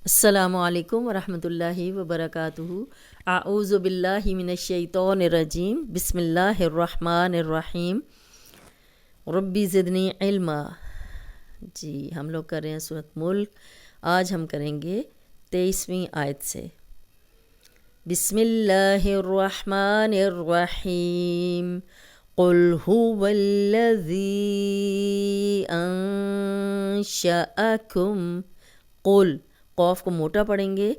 السلام علیکم ورحمۃ اللہ وبرکاتہ۔ اعوذ باللہ من الشیطان الرجیم، بسم اللہ الرحمن الرحیم۔ ربی زدنی علما۔ جی ہم لوگ کر رہے ہیں سورۃ ملک۔ آج ہم کریں گے 23ویں آیت سے۔ بسم اللہ الرحمن الرحیم۔ قل هو الذی انشأکم۔ قل، قوف کو موٹا پڑھیں گے،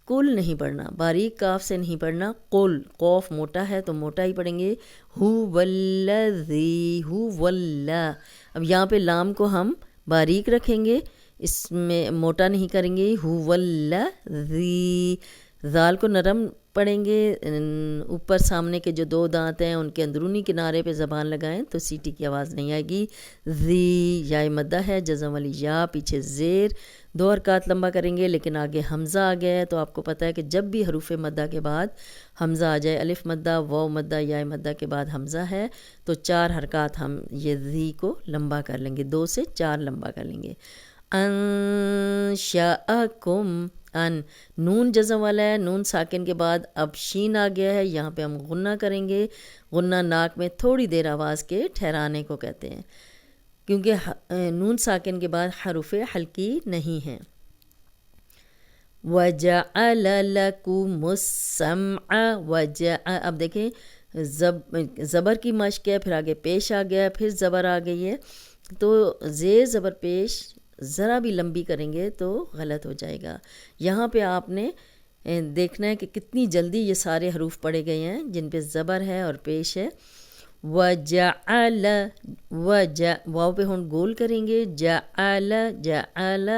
کل نہیں پڑھنا، باریک کاف سے نہیں پڑھنا۔ قل، قوف موٹا ہے تو موٹا ہی پڑھیں گے۔ ہو والذی، ہو واللہ۔ اب یہاں پہ لام کو ہم باریک رکھیں گے، اس میں موٹا نہیں کریں گے۔ ہو والذی، ذال کو نرم پڑھیں گے، اوپر سامنے کے جو دو دانت ہیں ان کے اندرونی کنارے پہ زبان لگائیں تو سیٹی کی آواز نہیں آئے گی۔ ذی، یا مدہ ہے، جزم والی یا، پیچھے زیر، 2 حرکات لمبا کریں گے، لیکن آگے حمزہ آ گیا ہے تو آپ کو پتہ ہے کہ جب بھی حروف مدہ کے بعد حمزہ آ جائے، الف مدہ، واو مدہ، یا مدہ کے بعد حمزہ ہے تو 4 حرکات ہم یہ ذی کو لمبا کر لیں گے، 2 سے 4 لمبا کر لیں گے۔ انشأکم، ان، نون جزم والا ہے، نون ساکن کے بعد اب شین آ گیا ہے، یہاں پہ ہم غنہ کریں گے۔ غنہ ناک میں تھوڑی دیر آواز کے ٹھہرانے کو کہتے ہیں، کیونکہ نون ساکن کے بعد حروف حلقی نہیں ہیں۔ وَجَعَلَ لَكُمُ السَّمْعَ اب دیکھیں زبر کی مشق ہے، پھر آگے پیش آ گیا، پھر زبر آ گئی ہے، تو زیر زبر پیش ذرا بھی لمبی کریں گے تو غلط ہو جائے گا۔ یہاں پہ آپ نے دیکھنا ہے کہ کتنی جلدی یہ سارے حروف پڑھے گئے ہیں جن پہ زبر ہے اور پیش ہے۔ وَجَعَلَ، واو پہ ہم گول کریں گے، جَعَلَ، جَعَلَ۔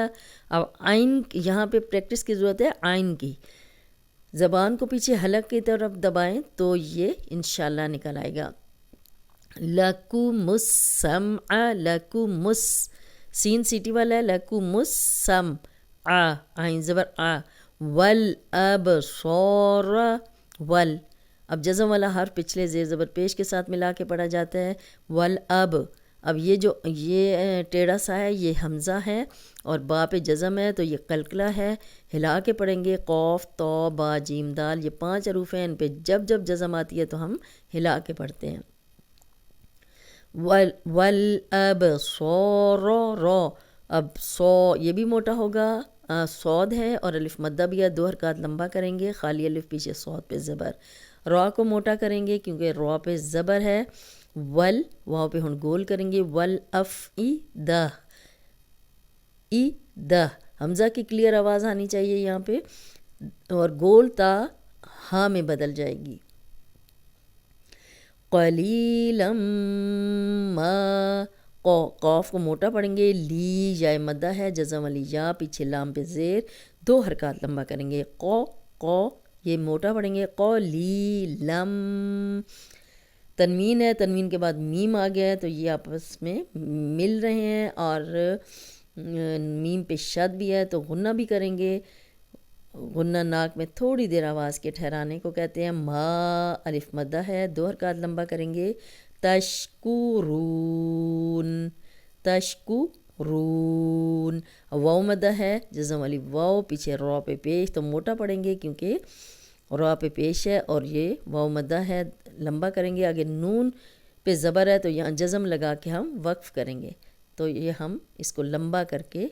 اب عین، یہاں پہ پریکٹس کی ضرورت ہے عین کی، زبان کو پیچھے حلق کی طرف دبائیں تو یہ انشاءاللہ نکل آئے گا۔ لَكُمُ السَّمْعَ، لَكُمُ سین سیٹی والا ہے، لَكُمُ السَّمْعَ، عین زبر آ، وَالْأَبْصَارَ، وَال، اب جزم والا حرف پچھلے زیر زبر پیش کے ساتھ ملا کے پڑھا جاتا ہے، والاب۔ اب یہ جو یہ ٹیڑھا سا ہے یہ حمزہ ہے اور با پہ جزم ہے تو یہ قلقلہ ہے، ہلا کے پڑھیں گے۔ قوف، تو، با، جیم، دال، یہ 5 حروف ہیں، ان پہ جب جب جزم آتی ہے تو ہم ہلا کے پڑھتے ہیں۔ والابصار، رو، اب سو یہ بھی موٹا ہوگا، صاد ہے اور الف مدہ بھی ہے، 2 حرکات لمبا کریں گے، خالی الف پیچھے صاد پہ زبر۔ را کو موٹا کریں گے کیونکہ را پہ زبر ہے۔ ول، واو پہ ہم گول کریں گے، والافئدہ، دہ، حمزہ کی کلیئر آواز آنی چاہیے یہاں پہ، اور گول تا ہاں میں بدل جائے گی۔ قلیلا ما، قوف کو موٹا پڑھیں گے، لی، یا مدہ ہے، جزم والی یا، پیچھے لام پہ زیر، 2 حرکات لمبا کریں گے۔ قو، یہ موٹا پڑھیں گے، قلیلم۔ تنوین ہے، تنوین کے بعد میم آ گیا ہے تو یہ آپس میں مل رہے ہیں، اور میم پہ شد بھی ہے تو غنہ بھی کریں گے۔ غنہ ناک میں تھوڑی دیر آواز کے ٹھہرانے کو کہتے ہیں۔ ما، الف مدہ ہے، 2 حرکات لمبا کریں گے۔ تشکرون، تشکرون، واو مدہ ہے، جزم والی واو، پیچھے را پہ پیش تو موٹا پڑھیں گے کیونکہ را پہ پیش ہے اور یہ واو مدہ ہے، لمبا کریں گے۔ آگے نون پہ زبر ہے تو یہاں جزم لگا کے ہم وقف کریں گے، تو یہ ہم اس کو لمبا کر کے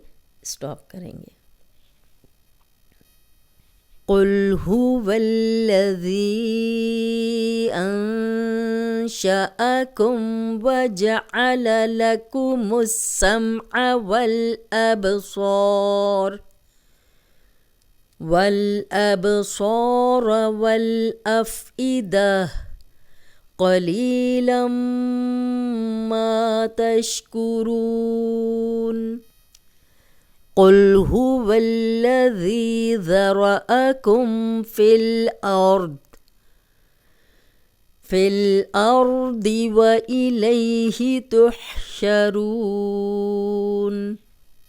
سٹاپ کریں گے۔ قل هو الذی انشأکم وجعل لکم السمع والابصار والافئدہ قلیلا ما تشکرون۔ قل هو الذی ذرأکم فی الارض وإلیہ تحشرون۔